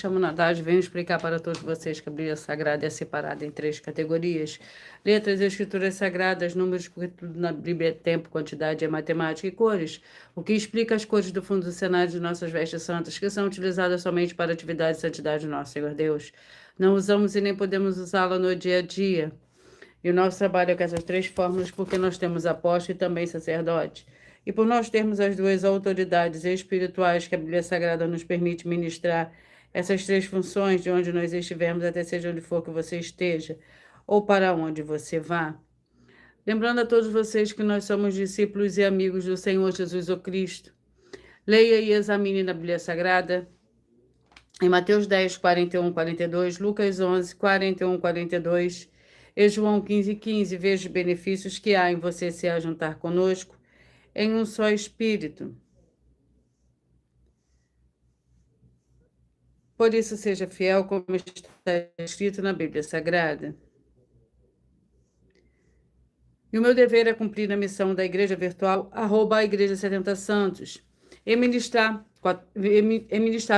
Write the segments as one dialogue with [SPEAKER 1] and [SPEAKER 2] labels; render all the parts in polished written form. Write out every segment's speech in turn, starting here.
[SPEAKER 1] chamo Nadage, venho explicar para todos vocês que a Bíblia Sagrada é separada em 3 categorias: letras e escrituras sagradas, números, porque tudo na Bíblia é tempo, quantidade, é matemática, e cores, o que explica as cores do fundo do cenário de nossas vestes santas, que são utilizadas somente para atividade e santidade do nosso Senhor Deus. Não usamos e nem podemos usá-la no dia a dia. E o nosso trabalho é com essas 3 fórmulas, porque nós temos apóstolo e também sacerdote. E por nós termos as 2 autoridades espirituais que a Bíblia Sagrada nos permite ministrar essas 3 funções de onde nós estivermos, até seja onde for que você esteja, ou para onde você vá. Lembrando a todos vocês que nós somos discípulos e amigos do Senhor Jesus o Cristo. Leia e examine na Bíblia Sagrada, em Mateus 10, 41, 42, Lucas 11, 41, 42, e João 15, 15, veja os benefícios que há em você se ajuntar conosco em um só espírito. Por isso, seja fiel como está escrito na Bíblia Sagrada. E o meu dever é cumprir a missão da Igreja Virtual, @ Igreja 70 Santos, e ministrar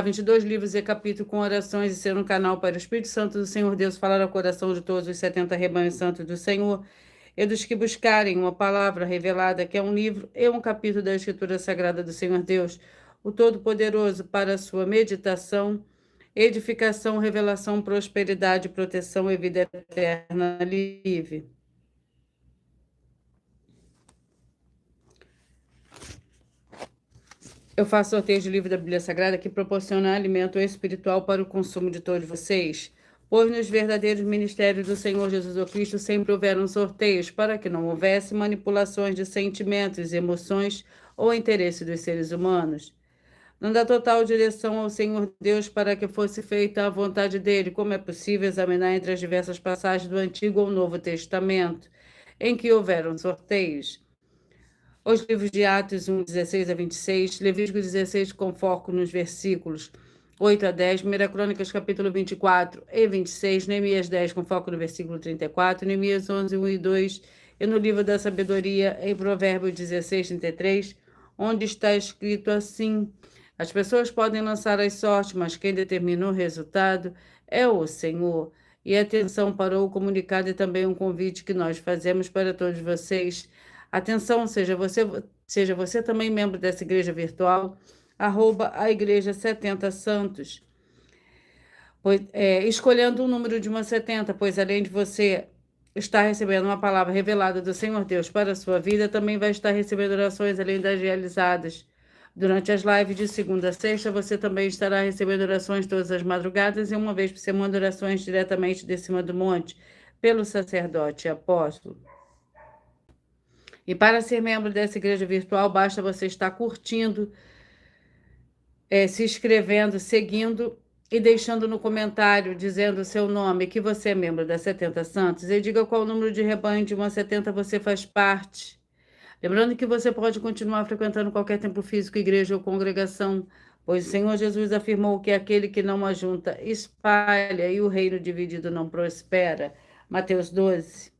[SPEAKER 1] 22 livros e capítulos com orações e ser um canal para o Espírito Santo do Senhor Deus falar ao coração de todos os 70 rebanhos santos do Senhor e dos que buscarem uma palavra revelada, que é um livro e um capítulo da Escritura Sagrada do Senhor Deus, o Todo-Poderoso, para a sua meditação, edificação, revelação, prosperidade, proteção e vida eterna livre. Eu faço sorteio de livro da Bíblia Sagrada que proporciona alimento espiritual para o consumo de todos vocês. Pois nos verdadeiros ministérios do Senhor Jesus o Cristo sempre houveram sorteios para que não houvesse manipulações de sentimentos, emoções ou interesse dos seres humanos. Não dá total direção ao Senhor Deus para que fosse feita a vontade dele, como é possível examinar entre as diversas passagens do Antigo ou Novo Testamento, em que houveram sorteios. Os livros de Atos 1, 16 a 26, Levítico 16 com foco nos versículos 8 a 10, 1 Crônicas capítulo 24 e 26, Neemias 10 com foco no versículo 34, Neemias 11, 1 e 2, e no livro da sabedoria em Provérbios 16, 33, onde está escrito assim: as pessoas podem lançar as sortes, mas quem determina o resultado é o Senhor. E atenção para o comunicado e também um convite que nós fazemos para todos vocês. Atenção, seja você também membro dessa igreja virtual, @ Igreja 70 Santos, escolhendo o número de uma 70, pois além de você estar recebendo uma palavra revelada do Senhor Deus para a sua vida, também vai estar recebendo orações além das realizadas. Durante as lives de segunda a sexta, você também estará recebendo orações todas as madrugadas e uma vez por semana orações diretamente de cima do monte, pelo sacerdote e apóstolo. E para ser membro dessa igreja virtual, basta você estar curtindo, se inscrevendo, seguindo e deixando no comentário, dizendo o seu nome, que você é membro da 70 Santos, e diga qual número de rebanho de uma 70 você faz parte. Lembrando que você pode continuar frequentando qualquer templo físico, igreja ou congregação, pois o Senhor Jesus afirmou que aquele que não ajunta espalha e o reino dividido não prospera. Mateus 12.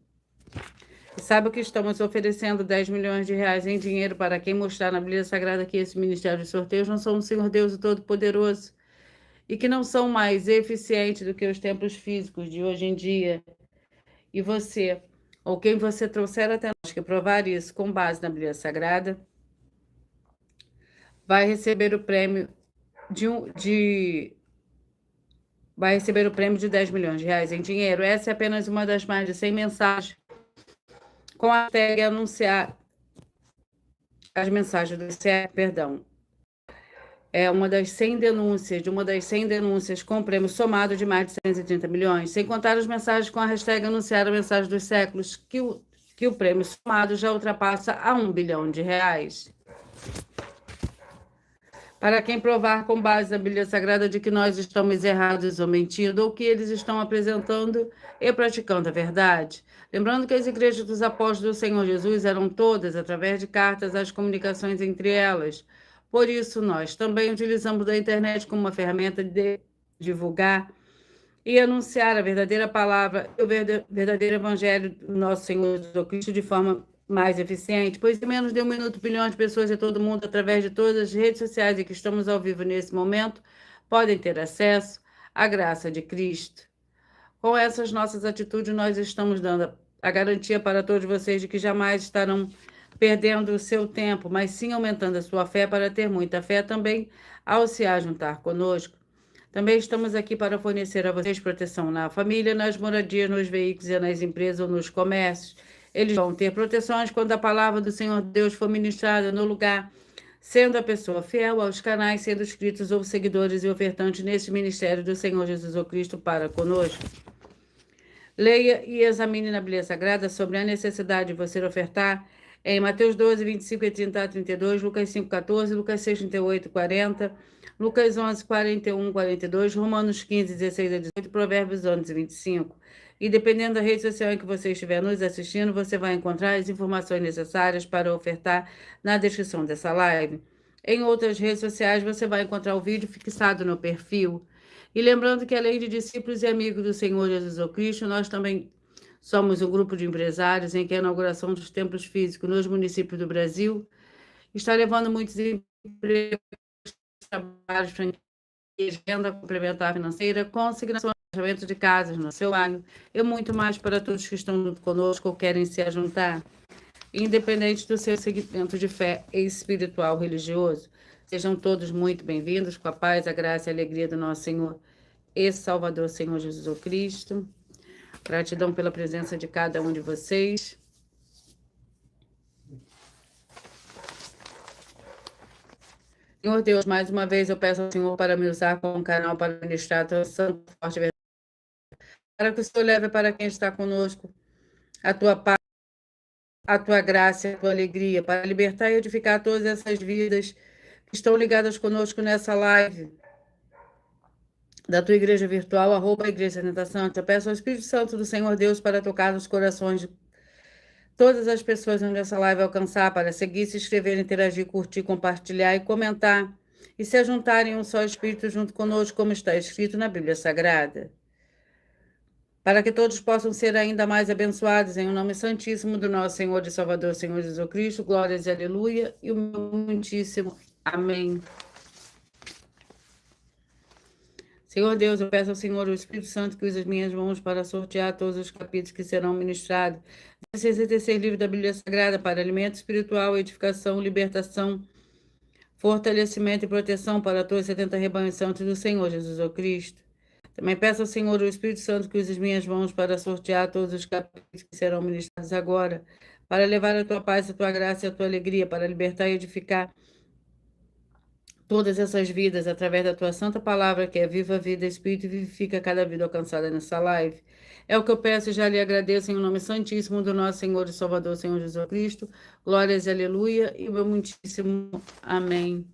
[SPEAKER 1] E sabe o que estamos oferecendo? 10 milhões de reais em dinheiro para quem mostrar na Bíblia Sagrada que esse ministério de sorteios não são o Senhor Deus o Todo-Poderoso e que não são mais eficientes do que os templos físicos de hoje em dia. E você, ou quem você trouxer até nós que provar isso com base na Bíblia Sagrada, vai receber o prêmio vai receber o prêmio de 10 milhões de reais em dinheiro. Essa é apenas uma das mais de 100 mensagens com a tag anunciar as mensagens do CE, perdão. É uma das 100 denúncias com prêmio somado de mais de 130 milhões, sem contar as mensagens com a hashtag anunciar a mensagem dos séculos, que o prêmio somado já ultrapassa a 1 bilhão de reais. Para quem provar com base na Bíblia Sagrada de que nós estamos errados ou mentindo, ou que eles estão apresentando e praticando a verdade. Lembrando que as igrejas dos apóstolos do Senhor Jesus eram todas através de cartas, as comunicações entre elas. Por isso, nós também utilizamos da internet como uma ferramenta de divulgar e anunciar a verdadeira palavra e o verdadeiro evangelho do nosso Senhor Jesus Cristo de forma mais eficiente, pois em menos de 1 minuto, bilhões de pessoas de todo mundo, através de todas as redes sociais em que estamos ao vivo nesse momento, podem ter acesso a graça de Cristo. Com essas nossas atitudes, nós estamos dando a garantia para todos vocês de que jamais estarão perdendo o seu tempo, mas sim aumentando a sua fé para ter muita fé também ao se ajuntar conosco. Também estamos aqui para fornecer a vocês proteção na família, nas moradias, nos veículos e nas empresas ou nos comércios. Eles vão ter proteções quando a palavra do Senhor Deus for ministrada no lugar, sendo a pessoa fiel aos canais, sendo inscritos ou seguidores e ofertantes nesse ministério do Senhor Jesus Cristo para conosco. Leia e examine na Bíblia Sagrada sobre a necessidade de você ofertar em Mateus 12, 25 e 30 a 32, Lucas 5, 14, Lucas 6, 38 e 40, Lucas 11, 41 e 42, Romanos 15, 16 a 18, Provérbios 11, 25. E dependendo da rede social em que você estiver nos assistindo, você vai encontrar as informações necessárias para ofertar na descrição dessa live. Em outras redes sociais, você vai encontrar o vídeo fixado no perfil. E lembrando que, além de discípulos e amigos do Senhor Jesus Cristo, nós também somos um grupo de empresários em que a inauguração dos templos físicos nos municípios do Brasil está levando muitos empregos, trabalhos, franquias, renda complementar financeira, consignação de casas no seu bairro e muito mais para todos que estão junto conosco ou querem se ajuntar, independente do seu segmento de fé espiritual religioso. Sejam todos muito bem-vindos, com a paz, a graça e a alegria do nosso Senhor e Salvador, Senhor Jesus Cristo. Gratidão pela presença de cada um de vocês. Senhor Deus, mais uma vez eu peço ao Senhor para me usar como canal para ministrar a tua santa, forte verdade, para que o Senhor leve para quem está conosco a tua paz, a tua graça e a tua alegria, para libertar e edificar todas essas vidas que estão ligadas conosco nessa live da tua igreja virtual, @Igreja Santa Santa. Eu peço ao Espírito Santo do Senhor Deus para tocar nos corações de todas as pessoas onde essa live alcançar, para seguir, se inscrever, interagir, curtir, compartilhar e comentar, e se juntarem em um só Espírito junto conosco, como está escrito na Bíblia Sagrada. Para que todos possam ser ainda mais abençoados, em o nome santíssimo do nosso Senhor e Salvador, Senhor Jesus Cristo, glórias e aleluia, e o meu muitíssimo amém. Senhor Deus, eu peço ao Senhor, o Espírito Santo, que use as minhas mãos para sortear todos os capítulos que serão ministrados. 63 livros da Bíblia Sagrada para alimento espiritual, edificação, libertação, fortalecimento e proteção para todos os 70 rebanhos santos do Senhor Jesus Cristo. Também peço ao Senhor, o Espírito Santo, que use as minhas mãos para sortear todos os capítulos que serão ministrados agora, para levar a tua paz, a tua graça e a tua alegria, para libertar e edificar todas essas vidas através da tua santa palavra, que é viva vida, Espírito, e vivifica cada vida alcançada nessa live. É o que eu peço e já lhe agradeço em nome santíssimo do nosso Senhor e Salvador, Senhor Jesus Cristo. Glórias e aleluia, e o meu muitíssimo amém.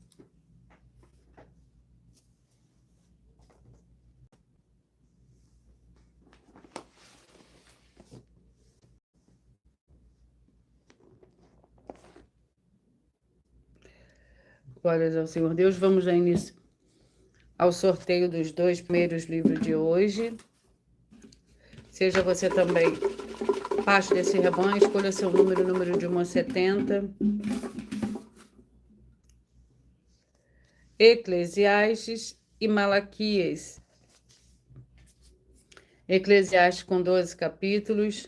[SPEAKER 1] Glórias ao Senhor Deus. Vamos dar início ao sorteio dos 2 primeiros livros de hoje. Seja você também parte desse rebanho, escolha seu número de 1 a 70. Eclesiastes e Malaquias. Eclesiastes com 12 capítulos.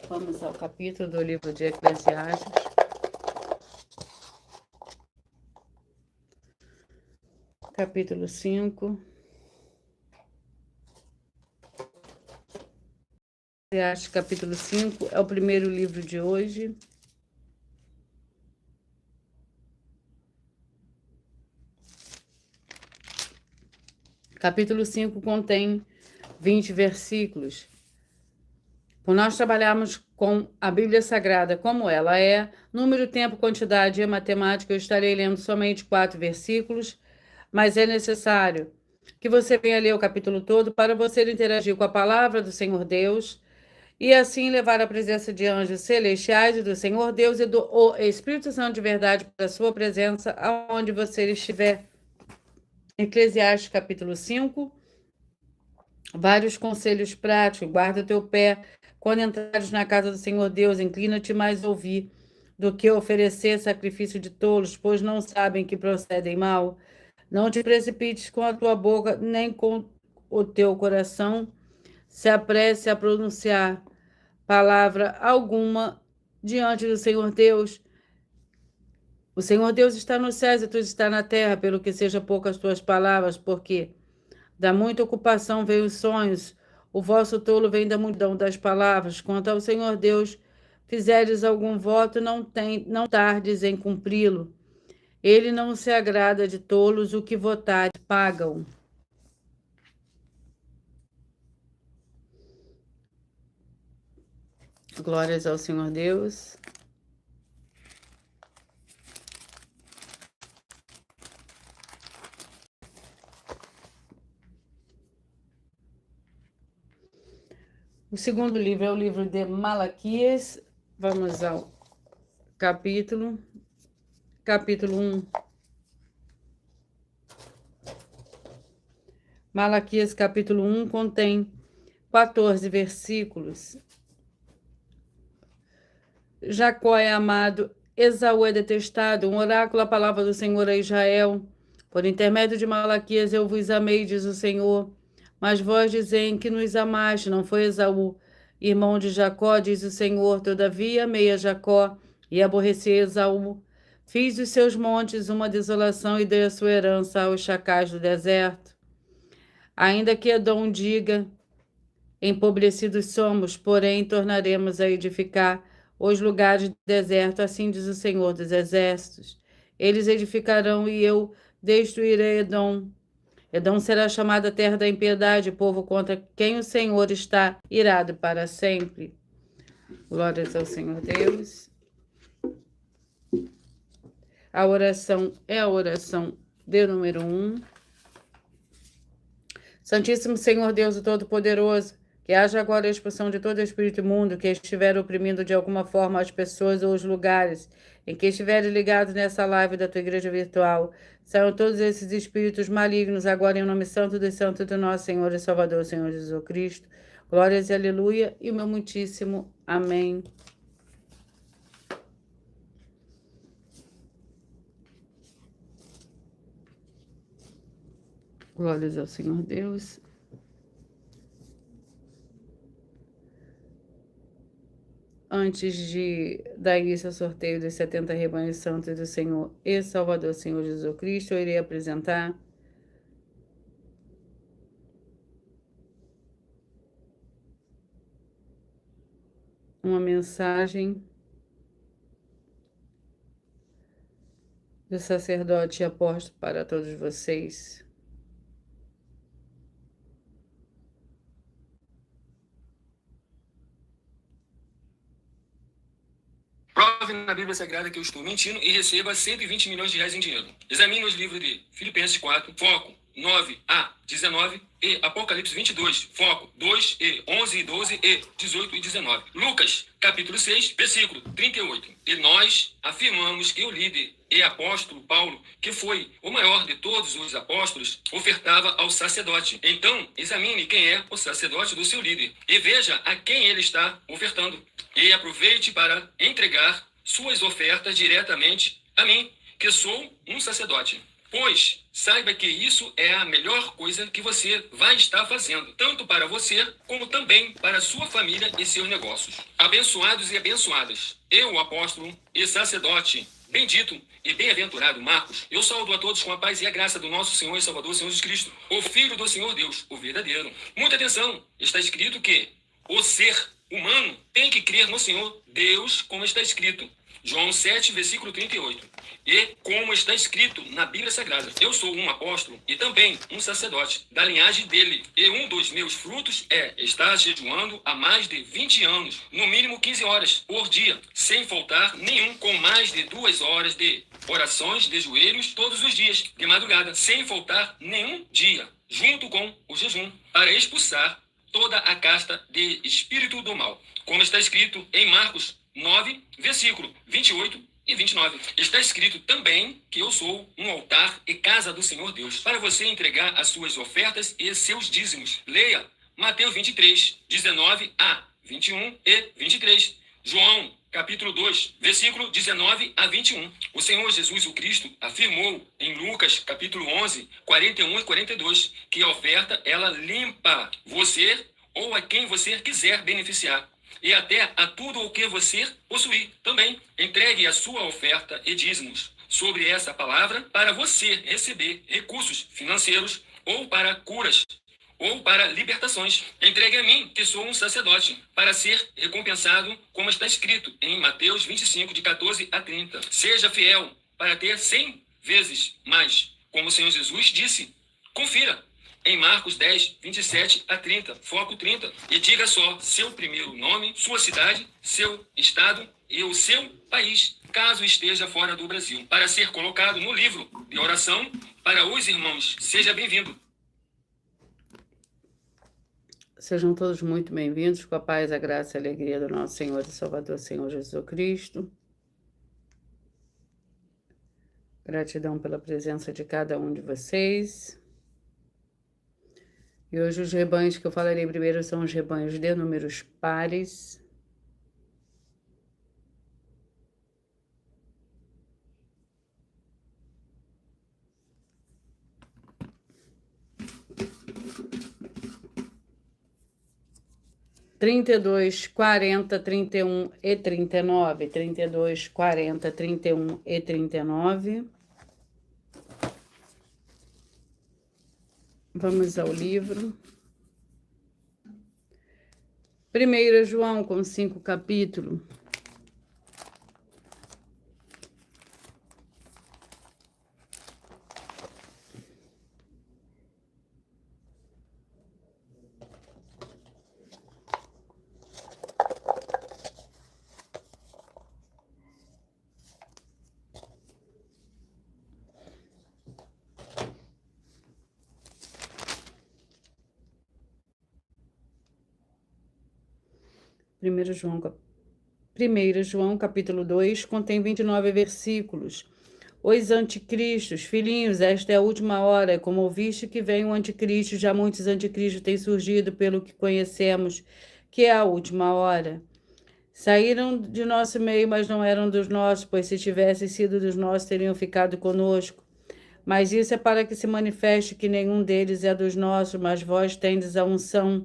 [SPEAKER 1] Vamos ao capítulo do livro de Eclesiastes. Capítulo 5. Eclesiastes, capítulo 5, é o primeiro livro de hoje. Capítulo 5 contém 20 versículos. Por nós trabalharmos com a Bíblia Sagrada como ela é, número, tempo, quantidade e matemática, eu estarei lendo somente 4 versículos, mas é necessário que você venha ler o capítulo todo para você interagir com a palavra do Senhor Deus e assim levar a presença de anjos celestiais e do Senhor Deus e do o Espírito Santo de verdade para a sua presença, aonde você estiver. Eclesiastes capítulo 5, vários conselhos práticos. Guarda teu pé quando entrares na casa do Senhor Deus, inclina-te mais a ouvir do que oferecer sacrifício de tolos, pois não sabem que procedem mal. Não te precipites com a tua boca, nem com o teu coração se apresse a pronunciar palavra alguma diante do Senhor Deus. O Senhor Deus está nos céus e tu está na terra, pelo que seja poucas tuas palavras, porque da muita ocupação vem os sonhos, o vosso tolo vem da multidão das palavras. Quanto ao Senhor Deus, fizeres algum voto, não tardes em cumpri-lo. Ele não se agrada de tolos, o que votares pagam. Glórias ao Senhor Deus. O segundo livro é o livro de Malaquias. Vamos ao capítulo 1. Malaquias capítulo 1 contém 14 versículos. Jacó é amado, Esaú é detestado, um oráculo, a palavra do Senhor a Israel. Por intermédio de Malaquias eu vos amei, diz o Senhor. Mas vós dizem que nos amaste, não foi Esaú, irmão de Jacó, diz o Senhor. Todavia amei a Jacó e aborreci Esaú. Fiz dos seus montes uma desolação e dei a sua herança aos chacais do deserto. Ainda que Edom diga, empobrecidos somos, porém tornaremos a edificar os lugares do deserto, assim diz o Senhor dos Exércitos. Eles edificarão e eu destruirei Edom. Edom será chamada terra da impiedade, povo contra quem o Senhor está irado para sempre. Glórias ao Senhor Deus. A oração é a oração de número 1. Santíssimo Senhor Deus, o Todo-Poderoso, que haja agora a expulsão de todo espírito imundo que estiver oprimindo de alguma forma as pessoas ou os lugares em que estiverem ligados nessa live da tua igreja virtual. Saiam todos esses espíritos malignos agora em nome santo dos santos do nosso Senhor e Salvador, Senhor Jesus Cristo. Glórias e aleluia e o meu muitíssimo amém. Glórias ao Senhor Deus. Antes de dar início ao sorteio dos 70 rebanhos santos do Senhor e Salvador, Senhor Jesus Cristo, eu irei apresentar uma mensagem do sacerdote e apóstolo para todos vocês.
[SPEAKER 2] Prove na Bíblia Sagrada que eu estou mentindo e receba 120 milhões de reais em dinheiro. Examine os livros de Filipenses 4, foco 9 a 19 e Apocalipse 22, foco 2 e 11 e 12 e 18 e 19. Lucas, capítulo 6, versículo 38. E nós afirmamos que o líder e apóstolo Paulo, que foi o maior de todos os apóstolos, ofertava ao sacerdote. Então, examine quem é o sacerdote do seu líder e veja a quem ele está ofertando. E aproveite para entregar suas ofertas diretamente a mim, que sou um sacerdote. Pois saiba que isso é a melhor coisa que você vai estar fazendo, tanto para você, como também para sua família e seus negócios. Abençoados e abençoadas, eu, apóstolo e sacerdote, bendito e bem-aventurado Marcos, eu saúdo a todos com a paz e a graça do nosso Senhor e Salvador, Senhor Jesus Cristo, o Filho do Senhor Deus, o verdadeiro. Muita atenção, está escrito que o ser humano tem que crer no Senhor Deus, como está escrito. João 7, versículo 38. E como está escrito na Bíblia Sagrada, eu sou um apóstolo e também um sacerdote da linhagem dele. E um dos meus frutos é estar jejuando há mais de 20 anos, no mínimo 15 horas por dia, sem faltar nenhum, com mais de 2 horas de orações de joelhos todos os dias, de madrugada, sem faltar nenhum dia, junto com o jejum, para expulsar toda a casta de espírito do mal, como está escrito em Marcos 9, versículo 28 e 29. Está escrito também que eu sou um altar e casa do Senhor Deus, para você entregar as suas ofertas e seus dízimos. Leia Mateus 23, 19 a 21 e 23. João, capítulo 2, versículo 19 a 21. O Senhor Jesus o Cristo afirmou em Lucas, capítulo 11, 41 e 42, que a oferta, ela limpa você ou a quem você quiser beneficiar, e até a tudo o que você possuir. Também entregue a sua oferta e dízimos sobre essa palavra para você receber recursos financeiros ou para curas ou para libertações. Entregue a mim, que sou um sacerdote, para ser recompensado, como está escrito em Mateus 25, de 14 a 30. Seja fiel para ter 100 vezes mais, como o Senhor Jesus disse. Confira em Marcos 10, 27 a 30, foco 30, e diga só seu primeiro nome, sua cidade, seu estado e o seu país, caso esteja fora do Brasil, para ser colocado no livro de oração para os irmãos. Seja bem-vindo.
[SPEAKER 1] Sejam todos muito bem-vindos, com a paz, a graça e a alegria do nosso Senhor e Salvador, Senhor Jesus Cristo. Gratidão pela presença de cada um de vocês. E hoje os rebanhos que eu falarei primeiro são os rebanhos de números pares. Trinta e dois, 40, 31 e 39. 32, 40, 31 e 39. Vamos ao livro. 1 João, com 5 capítulos. Primeiro João, capítulo 2, contém 29 versículos. Os anticristos, filhinhos, esta é a última hora. Como ouviste que vem o anticristo, já muitos anticristos têm surgido, pelo que conhecemos, que é a última hora. Saíram de nosso meio, mas não eram dos nossos, pois se tivessem sido dos nossos, teriam ficado conosco. Mas isso é para que se manifeste que nenhum deles é dos nossos, mas vós tendes a unção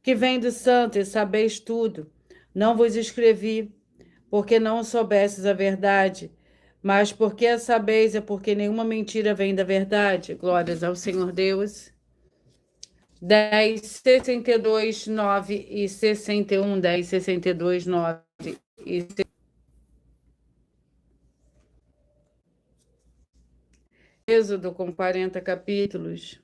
[SPEAKER 1] que vem do santo, e sabeis tudo. Não vos escrevi, porque não soubestes a verdade, mas porque a sabeis, é porque nenhuma mentira vem da verdade. Glórias ao Senhor Deus. 10, 62, 9 e 61, 10, 62, 9 e 61. Êxodo, com 40 capítulos.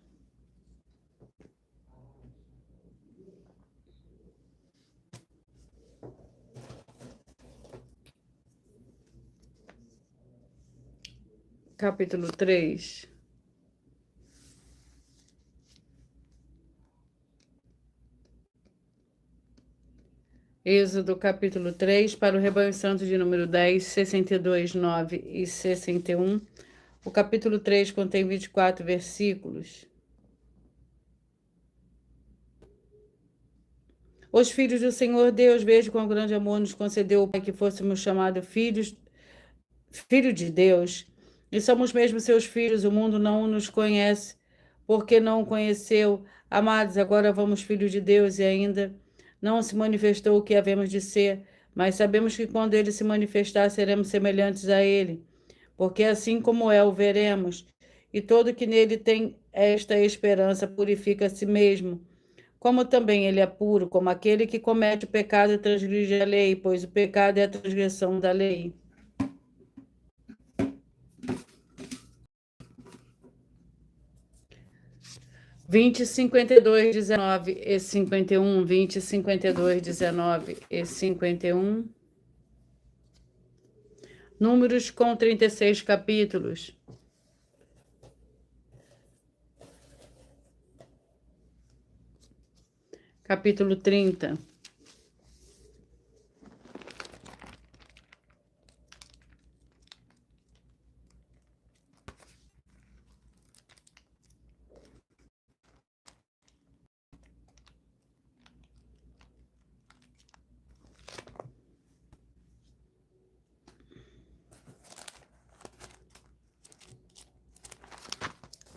[SPEAKER 1] Capítulo 3. Êxodo, capítulo 3, para o rebanho santo de número 10, 62, 9 e 61. O capítulo 3 contém 24 versículos. Os filhos do Senhor Deus, veja quão grande amor nos concedeu o Pai, que fôssemos chamados filho de Deus. E somos mesmo seus filhos. O mundo não nos conhece, porque não o conheceu. Amados, agora vamos filhos de Deus, e ainda não se manifestou o que havemos de ser, mas sabemos que quando ele se manifestar, seremos semelhantes a ele, porque assim como é, o veremos. E todo que nele tem esta esperança purifica a si mesmo, como também ele é puro, como aquele que comete o pecado e transgride a lei, pois o pecado é a transgressão da lei. Vinte, 52, 19 e 51, 20, 52, 19 e 51. Números, com 36 capítulos. capítulo 30.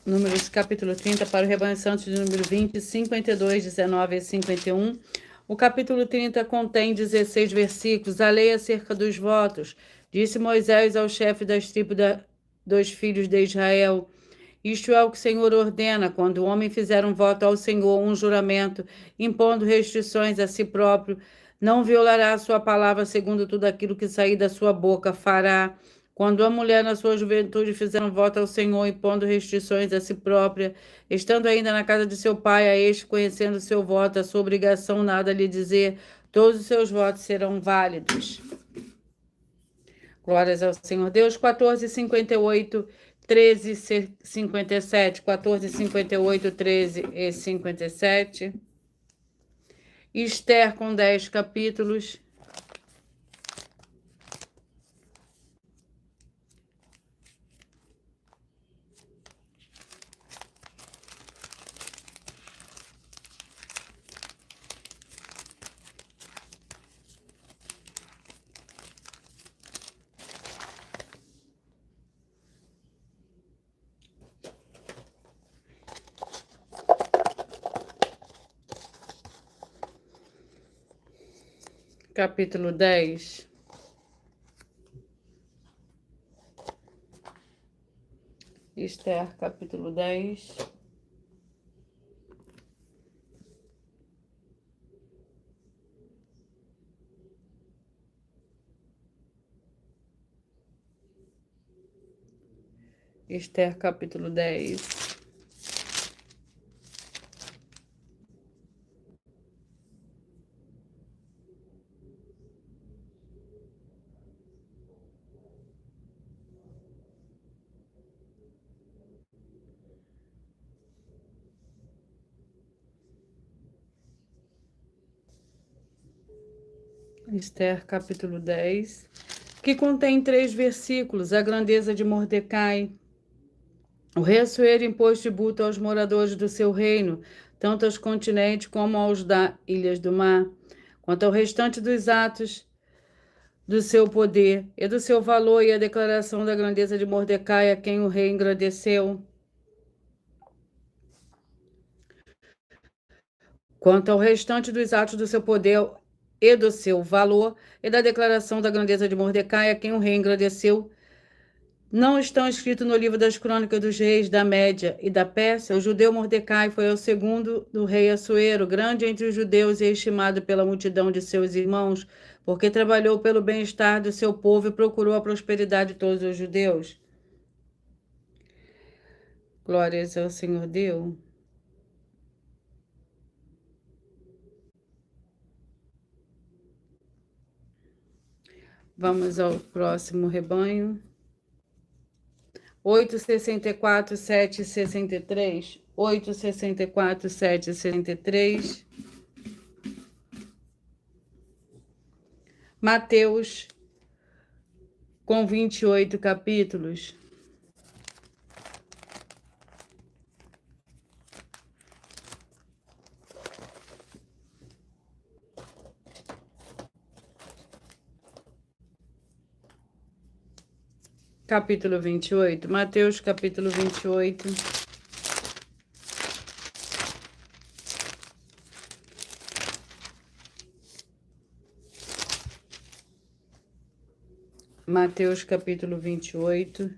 [SPEAKER 1] Números capítulo 30 para o rebanho santo de número 20, 52, 19 e 51. O capítulo 30 contém 16 versículos. A lei acerca dos votos. Disse Moisés ao chefe das tribos dos filhos de Israel: isto é o que o Senhor ordena, quando o homem fizer um voto ao Senhor, um juramento, impondo restrições a si próprio, não violará a sua palavra segundo tudo aquilo que sair da sua boca, fará. Quando a mulher na sua juventude fizer um voto ao Senhor, impondo restrições a si própria, estando ainda na casa de seu pai, a este conhecendo o seu voto, a sua obrigação nada lhe dizer, todos os seus votos serão válidos. Glórias ao Senhor Deus. 14:58, 13:57, 14:58, 13 e 57. Esther com 10 capítulos. Capítulo 10. Esther, capítulo 10. Esther, capítulo 10. Esther, capítulo 10, que contém 3 versículos. A grandeza de Mordecai. O rei Assuero impôs tributo aos moradores do seu reino, tanto aos continentes como aos da ilhas do mar. Quanto ao restante dos atos do seu poder e do seu valor e a declaração da grandeza de Mordecai, a quem o rei engrandeceu. Quanto ao restante dos atos do seu poder e do seu valor e da declaração da grandeza de Mordecai, a quem o rei engrandeceu, não estão escritos no livro das crônicas dos reis da Média e da Pérsia. O judeu Mordecai foi o segundo do rei Assuero, grande entre os judeus e estimado pela multidão de seus irmãos, porque trabalhou pelo bem-estar do seu povo e procurou a prosperidade de todos os judeus. Glórias ao Senhor Deus. Vamos ao próximo rebanho. 8:64, 7:63. 8:64, 7:63. Mateus, com 28 capítulos. Capítulo 28. Mateus, capítulo 28. Mateus, capítulo 28.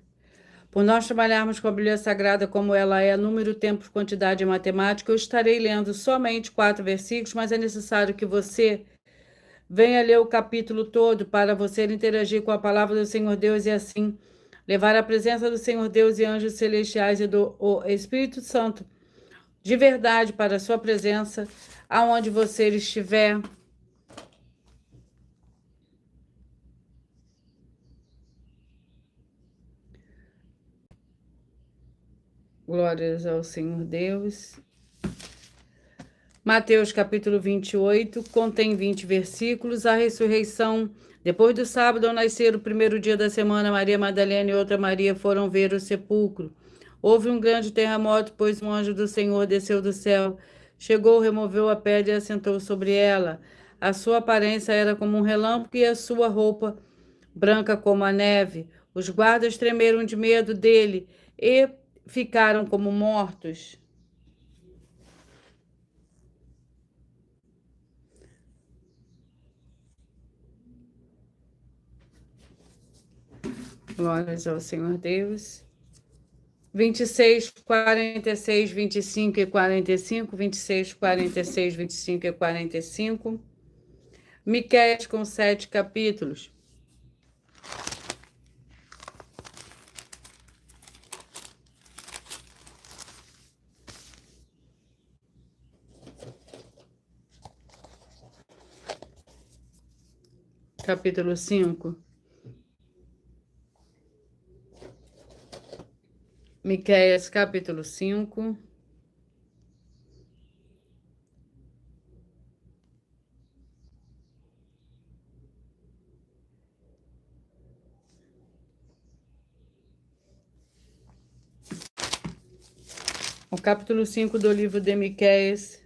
[SPEAKER 1] Por nós trabalharmos com a Bíblia Sagrada como ela é, número, tempo, quantidade e matemática, eu estarei lendo somente 4 versículos, mas é necessário que você venha ler o capítulo todo para você interagir com a palavra do Senhor Deus e assim levar a presença do Senhor Deus e anjos celestiais e do Espírito Santo de verdade para a sua presença, aonde você estiver. Glórias ao Senhor Deus. Mateus capítulo 28, contém 20 versículos. A ressurreição. Depois do sábado, ao nascer o primeiro dia da semana, Maria Madalena e outra Maria foram ver o sepulcro. Houve um grande terremoto, pois um anjo do Senhor desceu do céu, chegou, removeu a pedra e assentou sobre ela. A sua aparência era como um relâmpago e a sua roupa branca como a neve. Os guardas tremeram de medo dele e ficaram como mortos. Glórias ao Senhor Deus. 26, 46, 25 e 45. 26, 46, 25 e 45. Miqueias com 7 capítulos. Capítulo 5. Miqueias, capítulo 5. O capítulo 5 do livro de Miqueias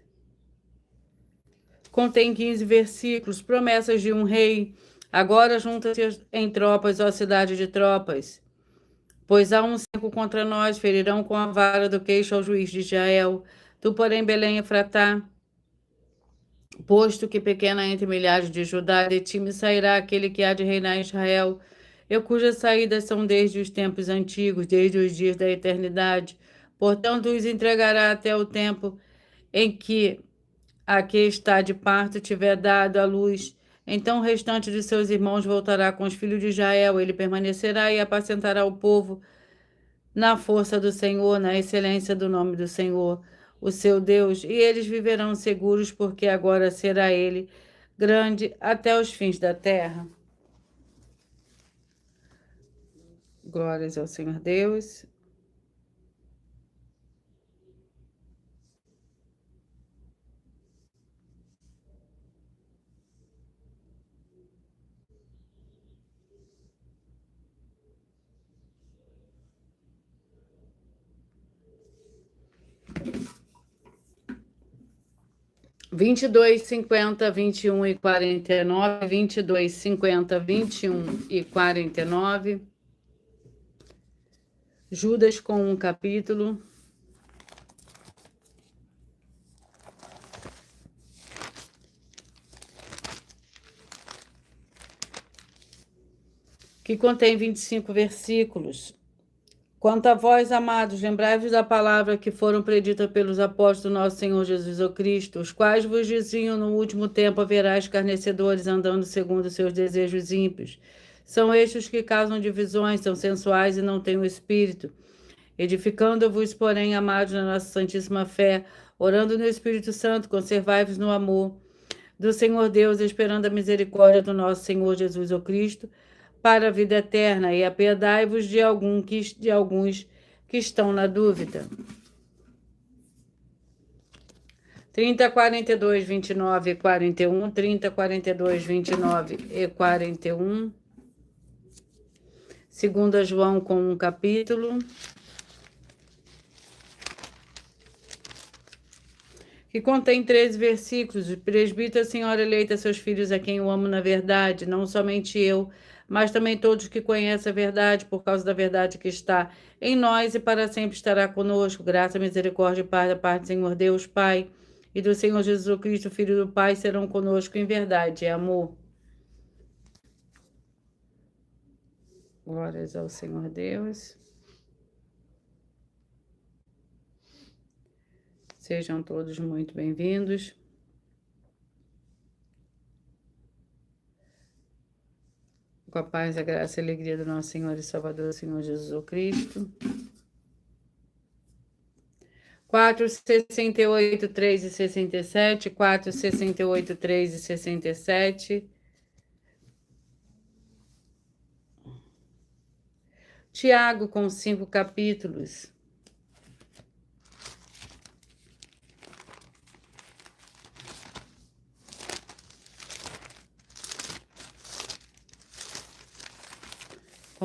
[SPEAKER 1] contém 15 versículos, promessas de um rei. Agora junta-se em tropas, ó cidade de tropas. Pois há um cerco contra nós, ferirão com a vara do queixo ao juiz de Israel. Tu, porém, Belém Efratá, posto que pequena entre milhares de Judá, de ti me sairá aquele que há de reinar em Israel, eu cujas saídas são desde os tempos antigos, desde os dias da eternidade. Portanto, os entregará até o tempo em que a que está de parto tiver dado à luz. Então o restante de seus irmãos voltará com os filhos de Israel. Ele permanecerá e apacentará o povo na força do Senhor, na excelência do nome do Senhor, o seu Deus, e eles viverão seguros, porque agora será ele grande até os fins da terra. Glórias ao Senhor Deus. Vinte e dois, 50, 21 e 49, 22, 50, 21 e 49. Judas com um capítulo. Que contém 25 versículos. Quanto a vós, amados, lembrai-vos da palavra que foram preditas pelos apóstolos do nosso Senhor Jesus o Cristo, os quais vos diziam: no último tempo haverá escarnecedores andando segundo seus desejos ímpios. São estes que causam divisões, são sensuais e não têm o Espírito. Edificando-vos, porém, amados, na nossa santíssima fé, orando no Espírito Santo, conservai-vos no amor do Senhor Deus, esperando a misericórdia do nosso Senhor Jesus o Cristo, para a vida eterna, e apiedai-vos de alguns que estão na dúvida. 30, 42, 29 e 41, 30, 42, 29 e 41. 2 João com um capítulo. Que contém 13 versículos. O presbítero, Senhora eleita, seus filhos, a quem eu amo na verdade, não somente eu, mas também todos que conhecem a verdade, por causa da verdade que está em nós e para sempre estará conosco. Graça, misericórdia e paz da parte do Senhor Deus, Pai, e do Senhor Jesus Cristo, Filho do Pai, serão conosco em verdade e amor. Glórias ao Senhor Deus. Sejam todos muito bem-vindos. Com a paz, a graça e a alegria do nosso Senhor e Salvador, Senhor Jesus Cristo. 4, 68, 3 e 67. 4, 68, 3 e 67. Tiago com 5 capítulos.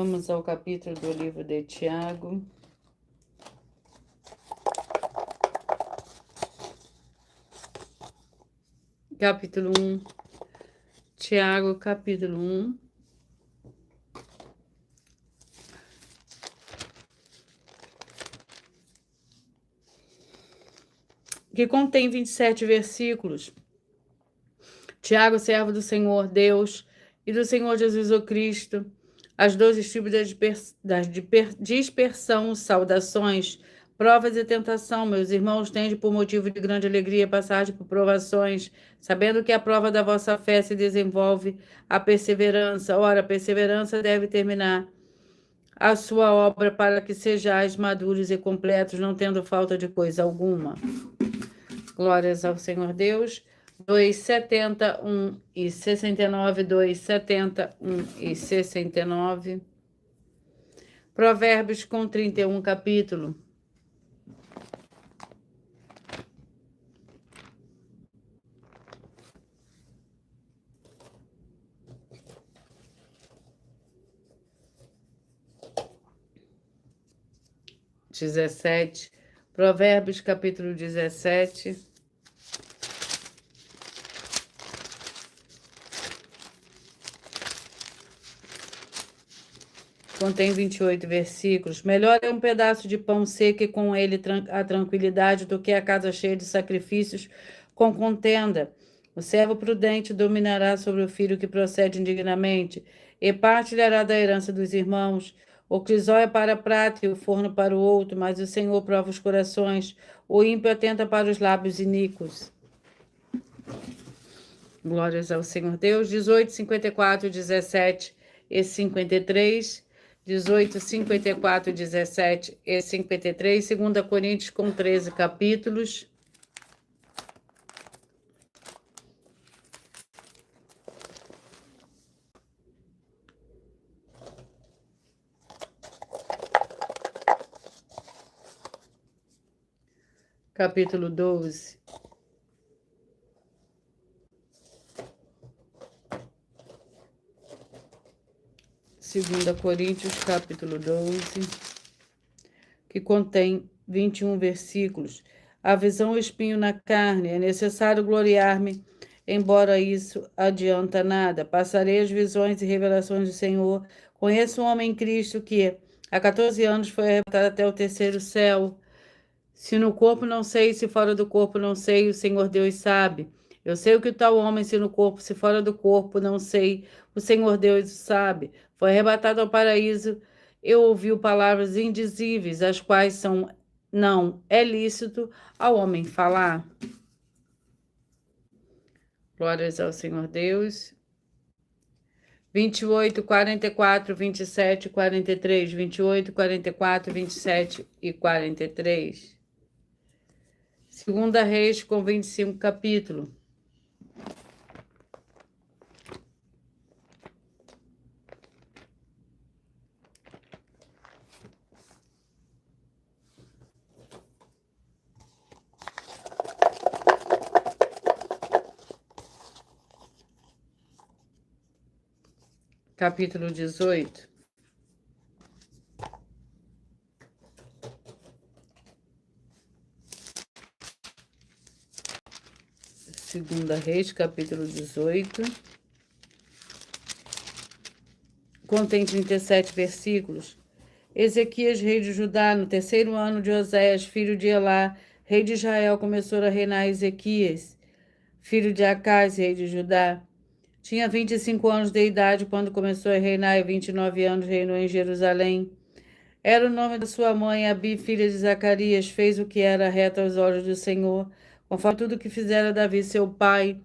[SPEAKER 1] Vamos ao capítulo do livro de Tiago. Capítulo 1. Tiago, capítulo 1. Que contém 27 versículos. Tiago, servo do Senhor Deus e do Senhor Jesus o Cristo, as 12 tribos da dispersão, saudações, provas e tentação, meus irmãos, tende por motivo de grande alegria passagem por provações, sabendo que a prova da vossa fé se desenvolve a perseverança. Ora, a perseverança deve terminar a sua obra para que sejais maduros e completos, não tendo falta de coisa alguma. Glórias ao Senhor Deus. 2:70, 1:69, 2:70, 1:69. Provérbios com 31 capítulo. Provérbios capítulo 17. Contém 28 versículos. Melhor é um pedaço de pão seco e com ele a tranquilidade do que a casa cheia de sacrifícios com contenda. O servo prudente dominará sobre o filho que procede indignamente e partilhará da herança dos irmãos. O crisol é para a prata e o forno para o outro, mas o Senhor prova os corações. O ímpio atenta para os lábios iníquos. Glórias ao Senhor Deus. 18, 54, 17 e 53. 18, 54, 17 e 53, 2 Coríntios com 13 capítulos. Capítulo 12. Segunda Coríntios, capítulo 12, que contém 21 versículos. A visão, o espinho na carne, é necessário gloriar-me, embora isso adianta nada. Passarei as visões e revelações do Senhor. Conheço um homem em Cristo que há 14 anos foi arrebatado até o terceiro céu. Se no corpo não sei, se fora do corpo não sei, o Senhor Deus sabe. Eu sei o que tal homem, se no corpo, se fora do corpo, não sei, o Senhor Deus sabe. Foi arrebatado ao paraíso, eu ouvi palavras indizíveis, as quais não é lícito ao homem falar. Glórias ao Senhor Deus. 28, 44, 27, 43, 28, 44, 27 e 43. Segunda Reis com 25 capítulos. Capítulo 18. Segunda Reis, capítulo 18. Contém 37 versículos. Ezequias, rei de Judá, no terceiro ano de Oséias, filho de Elá, rei de Israel, começou a reinar Ezequias, filho de Acás, rei de Judá. Tinha 25 anos de idade quando começou a reinar e 29 anos reinou em Jerusalém. Era o nome da sua mãe, Abi, filha de Zacarias, fez o que era reto aos olhos do Senhor, conforme tudo que fizera Davi, seu pai.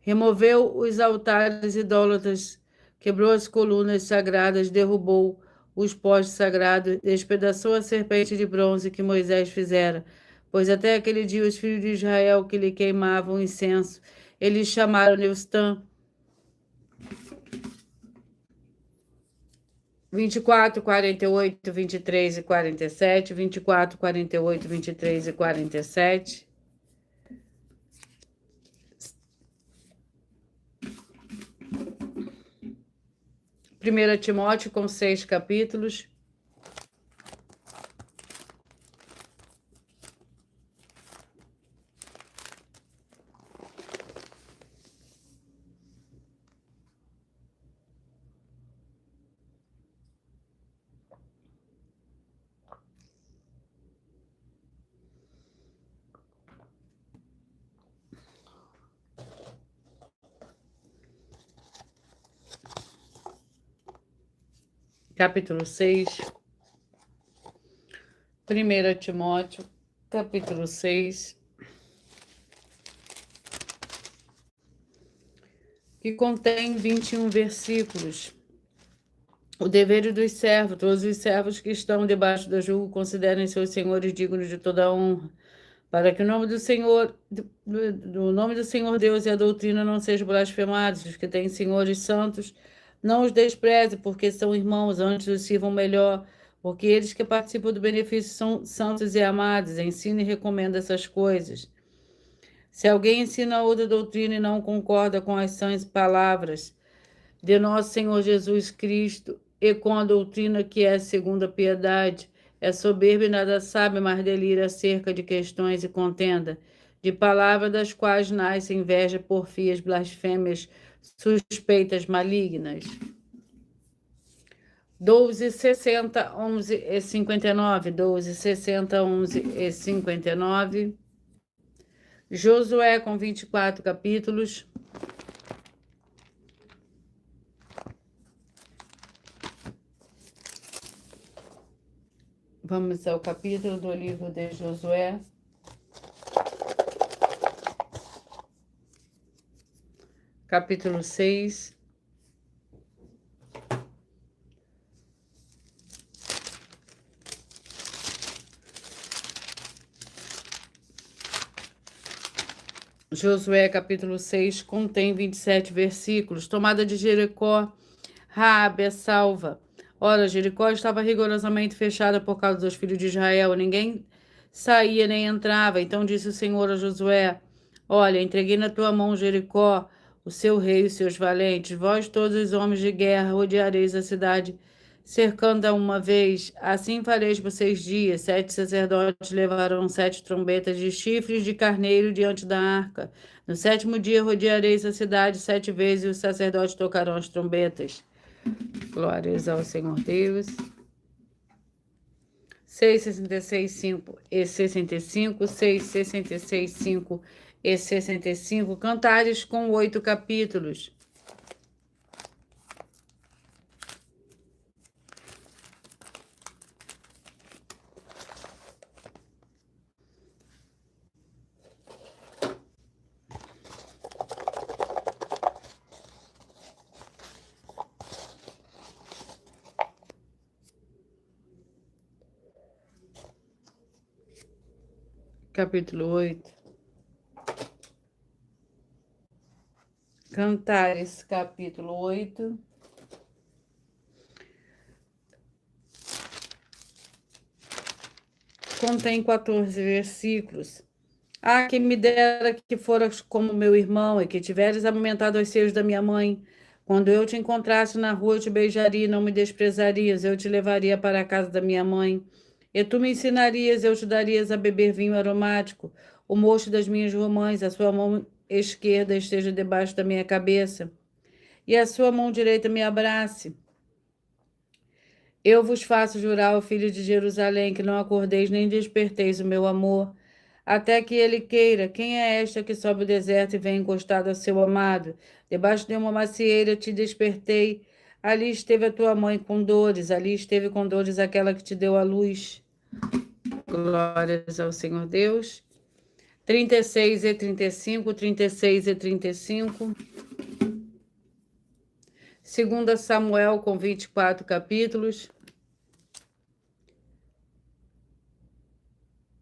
[SPEAKER 1] Removeu os altares idólatras, quebrou as colunas sagradas, derrubou os postes sagrados, despedaçou a serpente de bronze que Moisés fizera. Pois até aquele dia os filhos de Israel que lhe queimavam incenso, eles chamaram Neustã. 24, 48, 23 e 47, 24, 48, 23 e 47. 1 Timóteo, com 6 capítulos. Capítulo 6, 1 Timóteo, capítulo 6, que contém 21 versículos. O dever dos servos, todos os servos que estão debaixo do jugo, considerem seus senhores dignos de toda honra, para que o nome do Senhor, do nome do Senhor Deus e a doutrina não sejam blasfemados. Os que têm senhores santos, não os despreze, porque são irmãos, antes os sirvam melhor, porque eles que participam do benefício são santos e amados. Ensina e recomenda essas coisas. Se alguém ensina outra doutrina e não concorda com as sãs palavras de nosso Senhor Jesus Cristo e com a doutrina que é segundo a piedade, é soberbo e nada sabe, mas delira acerca de questões e contenda, de palavras das quais nasce inveja, porfias, blasfêmias, suspeitas malignas. 12, 60, 11 e 59. 12, 60, 11 e 59. Josué, com 24 capítulos. Vamos ao capítulo do livro de Josué. Capítulo 6. Josué, capítulo 6, contém 27 versículos. Tomada de Jericó, Raabe é salva. Ora, Jericó estava rigorosamente fechada por causa dos filhos de Israel. Ninguém saía nem entrava. Então disse o Senhor a Josué: olha, entreguei na tua mão Jericó, o seu rei e os seus valentes. Vós, todos os homens de guerra, rodeareis a cidade, cercando-a uma vez. Assim fareis por 6 dias. 7 sacerdotes levarão 7 trombetas de chifres de carneiro diante da arca. No 7º dia rodeareis a cidade 7 vezes e os sacerdotes tocarão as trombetas. Glórias ao Senhor Deus. 6, 66, 5 e 65. 6, 66, 5 e 65. Cantares com 8 capítulos. Capítulo 8. Cantares, capítulo 8. Contém 14 versículos. Ah, quem me dera que foras como meu irmão e que tiveres amamentado os seios da minha mãe. Quando eu te encontrasse na rua, eu te beijaria e não me desprezarias. Eu te levaria para a casa da minha mãe. E tu me ensinarias, eu te darias a beber vinho aromático. O mocho das minhas romãs, a sua mão esquerda esteja debaixo da minha cabeça. E a sua mão direita me abrace. Eu vos faço jurar, ó filho de Jerusalém, que não acordeis nem desperteis o meu amor, até que ele queira. Quem é esta que sobe o deserto e vem encostado ao seu amado? Debaixo de uma macieira te despertei. Ali esteve a tua mãe com dores, ali esteve com dores aquela que te deu a luz. Glórias ao Senhor Deus. 36 e 35, 36 e 35. 2 Samuel, com 24 capítulos.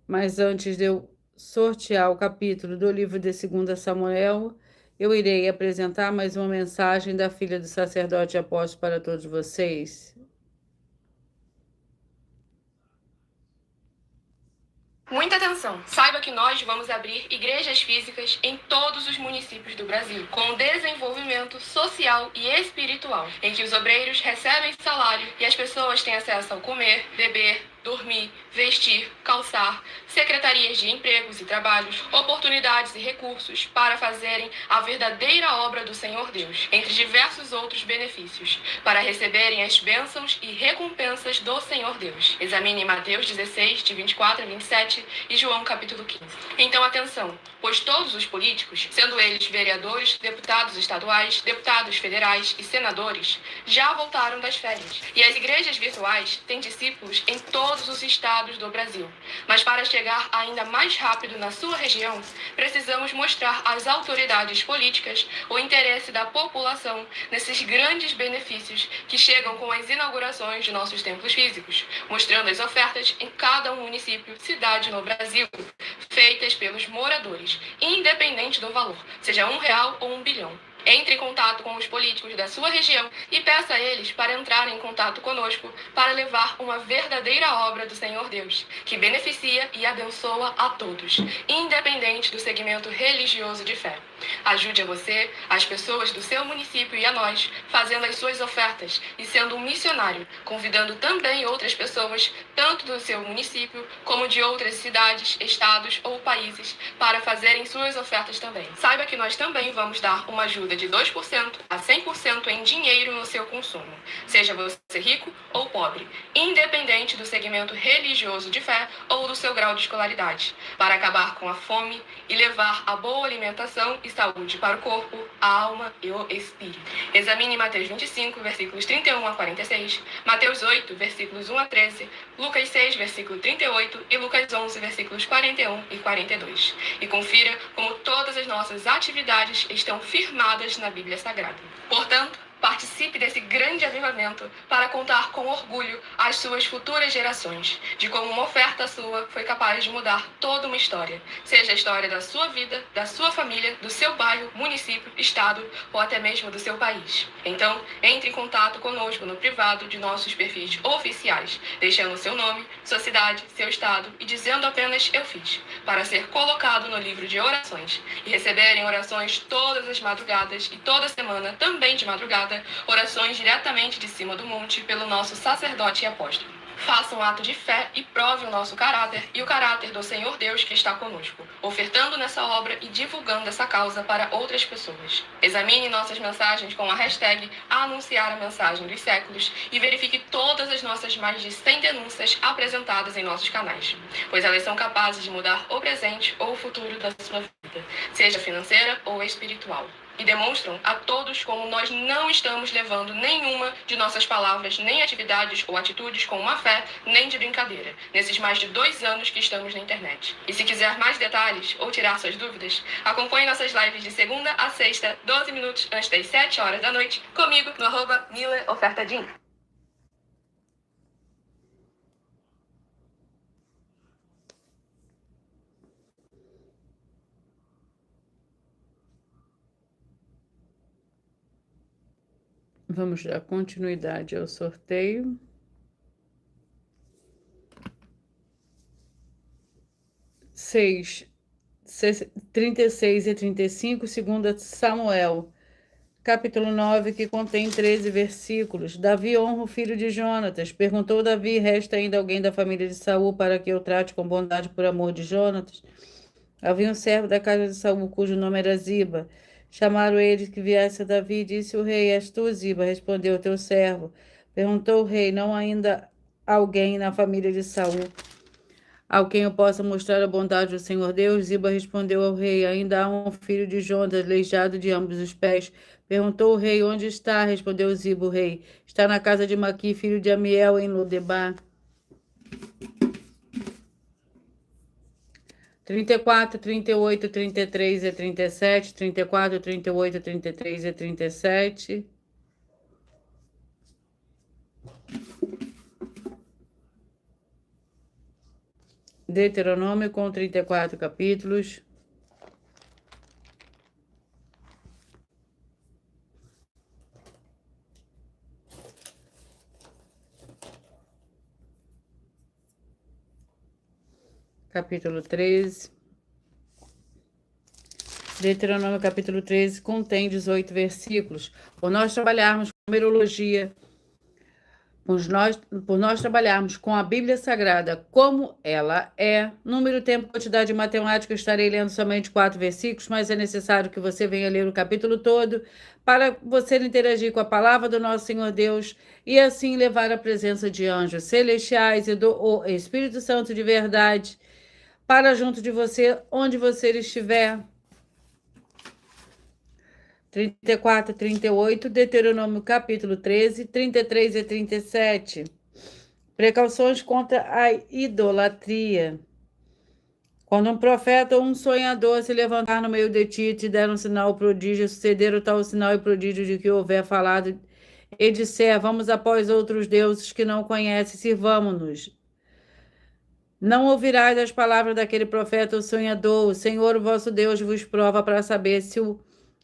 [SPEAKER 1] Mas antes de eu sortear o capítulo do livro de 2 Samuel, eu irei apresentar mais uma mensagem da filha do sacerdote apóstolo para todos vocês.
[SPEAKER 3] Muita atenção! Saiba que nós vamos abrir igrejas físicas em todos os municípios do Brasil, com desenvolvimento social e espiritual, em que os obreiros recebem salário e as pessoas têm acesso ao comer, beber, dormir, vestir, calçar, secretarias de empregos e trabalhos, oportunidades e recursos para fazerem a verdadeira obra do Senhor Deus, entre diversos outros benefícios, para receberem as bênçãos e recompensas do Senhor Deus. Examine Mateus 16, de 24 a 27 e João capítulo 15. Então atenção, pois todos os políticos, sendo eles vereadores, deputados estaduais, deputados federais e senadores, já voltaram das férias. E as igrejas virtuais têm discípulos em todos os estados do Brasil. Mas para chegar ainda mais rápido na sua região, precisamos mostrar às autoridades políticas o interesse da população nesses grandes benefícios que chegam com as inaugurações de nossos templos físicos, mostrando as ofertas em cada município, cidade no Brasil, feitas pelos moradores, independente do valor, seja R$ 1 ou 1 bilhão. Entre em contato com os políticos da sua região e peça a eles para entrarem em contato conosco para levar uma verdadeira obra do Senhor Deus, que beneficia e abençoa a todos, independente do segmento religioso de fé. Ajude a você, as pessoas do seu município e a nós, fazendo as suas ofertas e sendo um missionário, convidando também outras pessoas, tanto do seu município como de outras cidades, estados ou países, para fazerem suas ofertas também. Saiba que nós também vamos dar uma ajuda de 2% a 100% em dinheiro no seu consumo, seja você rico ou pobre, independente do segmento religioso de fé ou do seu grau de escolaridade, para acabar com a fome e levar a boa alimentação e saúde para o corpo, a alma e o espírito. Examine Mateus 25, versículos 31 a 46, Mateus 8, versículos 1 a 13, Lucas 6, versículo 38 e Lucas 11, versículos 41 e 42. E confira como todas as nossas atividades estão firmadas na Bíblia Sagrada. Portanto, participe desse grande avivamento para contar com orgulho às suas futuras gerações, de como uma oferta sua foi capaz de mudar toda uma história, seja a história da sua vida, da sua família, do seu bairro, município, estado ou até mesmo do seu país. Então, entre em contato conosco no privado de nossos perfis oficiais, deixando seu nome, sua cidade, seu estado e dizendo apenas "eu fiz", para ser colocado no livro de orações e receberem orações todas as madrugadas e toda semana, também de madrugada, orações diretamente de cima do monte pelo nosso sacerdote e apóstolo. Faça um ato de fé e prove o nosso caráter e o caráter do Senhor Deus que está conosco, ofertando nessa obra e divulgando essa causa para outras pessoas. Examine nossas mensagens com a hashtag Anunciar a Mensagem dos Séculos e verifique todas as nossas mais de 100 denúncias apresentadas em nossos canais, pois elas são capazes de mudar o presente ou o futuro da sua vida, seja financeira ou espiritual. E demonstram a todos como nós não estamos levando nenhuma de nossas palavras, nem atividades ou atitudes com má fé, nem de brincadeira, nesses mais de 2 anos que estamos na internet. E se quiser mais detalhes ou tirar suas dúvidas, acompanhe nossas lives de segunda a sexta, 12 minutos antes das 7 horas da noite, comigo no @MilaOfertaDin.
[SPEAKER 1] Vamos dar continuidade ao sorteio. 36 e 35, 2 Samuel, capítulo 9, que contém 13 versículos. Davi honra o filho de Jonatas. Perguntou Davi: resta ainda alguém da família de Saul para que eu trate com bondade por amor de Jonatas? Havia um servo da casa de Saul, cujo nome era Ziba. Chamaram eles que viesse a Davi, disse o rei: és tu, Ziba? Respondeu: teu servo. Perguntou o rei: não há ainda alguém na família de Saul ao quem eu possa mostrar a bondade do Senhor Deus? Ziba respondeu ao rei: ainda há um filho de Jonatas, aleijado de ambos os pés. Perguntou o rei: onde está? Respondeu Ziba, o rei: está na casa de Maqui, filho de Amiel, em Lodebar. 34, 38, 33 e 37, 34, 38, 33 e 37. Deuteronômio com 34 capítulos. capítulo 13. Deuteronômio, capítulo 13, contém 18 versículos. Por nós trabalharmos com numerologia, por nós trabalharmos com a Bíblia Sagrada como ela é, número, tempo, quantidade e matemática, estarei lendo somente 4 versículos, mas é necessário que você venha ler o capítulo todo para você interagir com a palavra do nosso Senhor Deus e assim levar a presença de anjos celestiais e do Espírito Santo de verdade para junto de você, onde você estiver. 34 e 38, Deuteronômio capítulo 13, 33 e 37. Precauções contra a idolatria. Quando um profeta ou um sonhador se levantar no meio de ti e te der um sinal ou prodígio, suceder o tal sinal e prodígio de que houver falado, e disser, vamos após outros deuses que não conheces, sirvamo-nos. Não ouvirás as palavras daquele profeta ou sonhador. O Senhor, o vosso Deus, vos prova para saber se o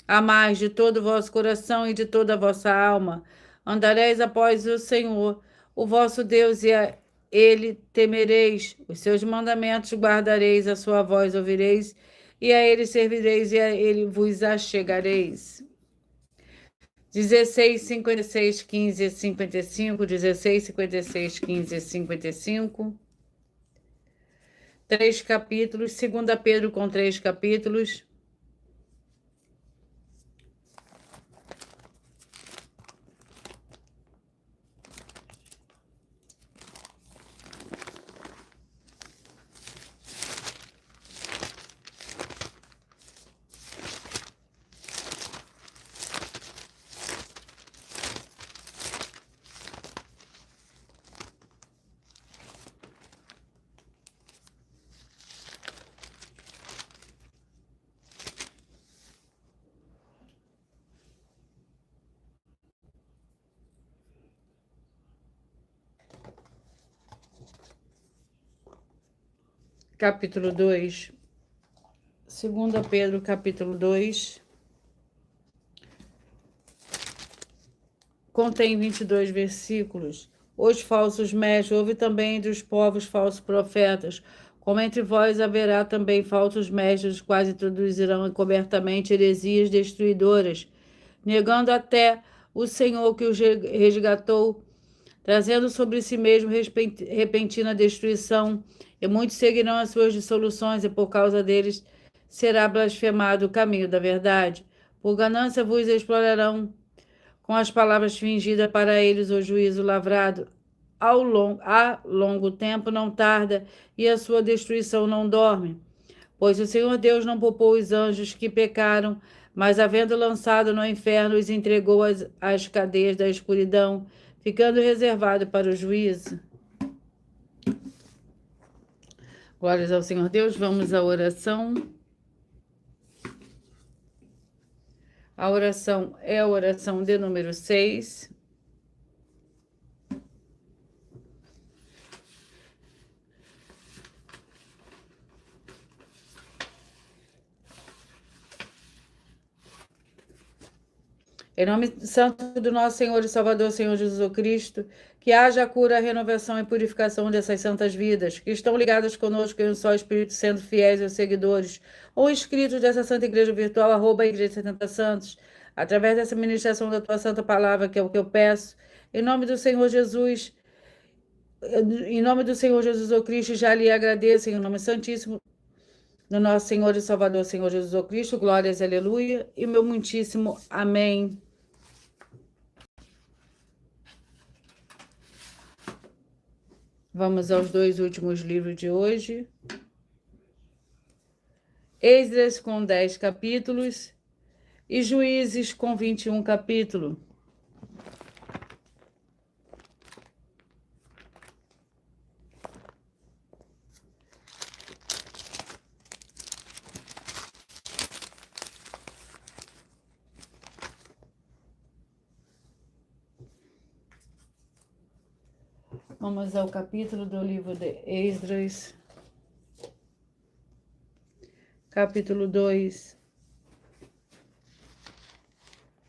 [SPEAKER 1] amais de todo o vosso coração e de toda a vossa alma. Andareis após o Senhor, o vosso Deus, e a Ele temereis. Os seus mandamentos guardareis, a sua voz ouvireis, e a Ele servireis, e a Ele vos achegareis. 16, 56, 15 e 55, 16, 56, 15 e 55. 3 capítulos, 2 Pedro com 3 capítulos. Capítulo 2, 2 Pedro, capítulo 2, contém 22 versículos. Os falsos mestres, houve também entre os povos falsos profetas, como entre vós haverá também falsos mestres, os quais introduzirão encobertamente heresias destruidoras, negando até o Senhor que os resgatou, trazendo sobre si mesmo repentina destruição, e muitos seguirão as suas dissoluções, e por causa deles será blasfemado o caminho da verdade. Por ganância vos explorarão com as palavras fingidas, para eles o juízo lavrado a longo tempo não tarda, e a sua destruição não dorme. Pois o Senhor Deus não poupou os anjos que pecaram, mas havendo lançado no inferno, os entregou às cadeias da escuridão, ficando reservado para o juízo. Glórias ao Senhor Deus. Vamos à oração. A oração é a oração de número 6. Em nome santo do nosso Senhor e Salvador, Senhor Jesus Cristo, que haja a cura, a renovação e purificação dessas santas vidas, que estão ligadas conosco em um só Espírito, sendo fiéis aos seguidores, ou inscritos dessa Santa Igreja Virtual, @Igreja 70 Santos, através dessa ministração da Tua Santa Palavra, que é o que eu peço, em nome do Senhor Jesus, Cristo, já lhe agradeço, em nome santíssimo do nosso Senhor e Salvador, Senhor Jesus Cristo, glórias, aleluia, e meu muitíssimo amém. Vamos aos 2 últimos livros de hoje. Esdras com 10 capítulos e Juízes com 21 capítulos. Vamos ao capítulo do livro de Esdras, capítulo 2,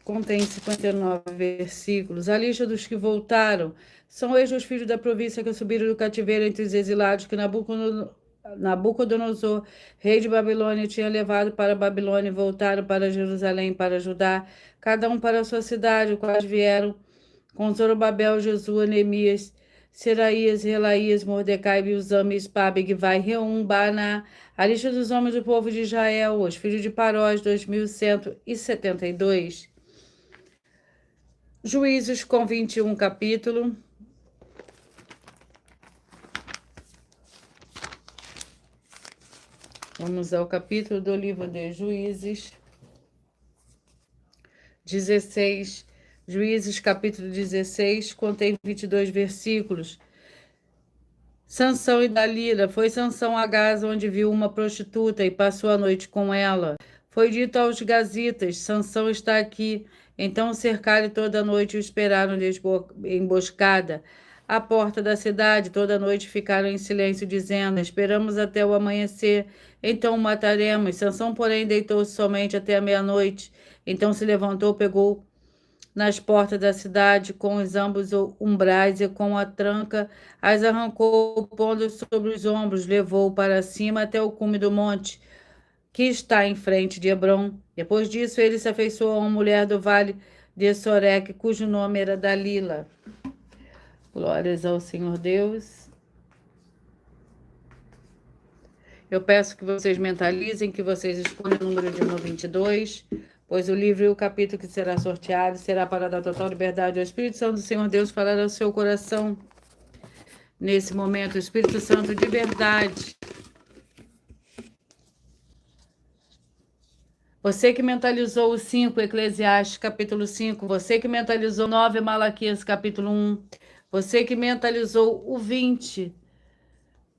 [SPEAKER 1] contém 59 versículos. A lista dos que voltaram são estes os filhos da província que subiram do cativeiro entre os exilados que Nabucodonosor, rei de Babilônia, tinha levado para a Babilônia e voltaram para Jerusalém para Judá, cada um para a sua cidade, os quais vieram com Zorobabel, Jesua, Neemias, Seraías, Relaías, Mordecai, Bilzam, Mispá, Bigvai, Reum, Baná, a lista dos homens do povo de Israel, os filhos de Parós, 2172. Juízes com 21 capítulo. Vamos ao capítulo do livro de Juízes. 16. Juízes, capítulo 16, contém 22 versículos. Sansão e Dalila. Foi Sansão a Gaza, onde viu uma prostituta e passou a noite com ela. Foi dito aos gazitas: Sansão está aqui. Então cercaram toda a noite e o esperaram de emboscada. À porta da cidade, toda a noite ficaram em silêncio, dizendo: esperamos até o amanhecer, então o mataremos. Sansão, porém, deitou-se somente até a meia-noite. Então se levantou, pegou nas portas da cidade, com os ambos umbrais e com a tranca, as arrancou, pondo sobre os ombros, levou para cima até o cume do monte, que está em frente de Hebrom. Depois disso, ele se afeiçoou a uma mulher do vale de Soreque, cujo nome era Dalila. Glórias ao Senhor Deus. Eu peço que vocês mentalizem, que vocês escolham o número de 22, pois o livro e o capítulo que será sorteado será para dar total liberdade ao Espírito Santo do Senhor Deus falar ao seu coração. Nesse momento, o Espírito Santo de verdade. Você que mentalizou o 5, Eclesiastes, capítulo 5. Você que mentalizou 9, Malaquias, capítulo 1. Você que mentalizou o 20,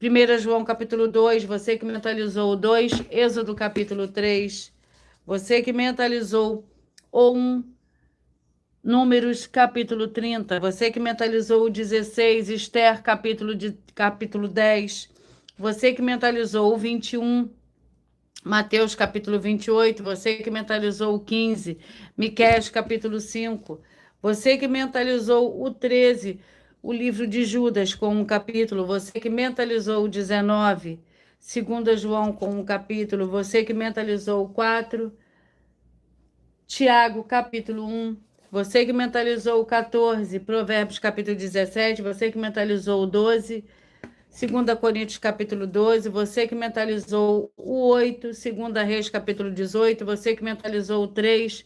[SPEAKER 1] 1 João, capítulo 2. Você que mentalizou o 2, Êxodo, capítulo 3. Você que mentalizou o 1, Números, capítulo 30. Você que mentalizou o 16, Esther, capítulo 10. Você que mentalizou o 21, Mateus, capítulo 28. Você que mentalizou o 15, Miqueias, capítulo 5. Você que mentalizou o 13, o livro de Judas, com um capítulo. Você que mentalizou o 19, 2 João, com um capítulo. Você que mentalizou o 4, Tiago, capítulo 1. Você que mentalizou o 14, Provérbios, capítulo 17. Você que mentalizou o 12, 2 Coríntios, capítulo 12. Você que mentalizou o 8, 2 Reis, capítulo 18. Você que mentalizou o 3,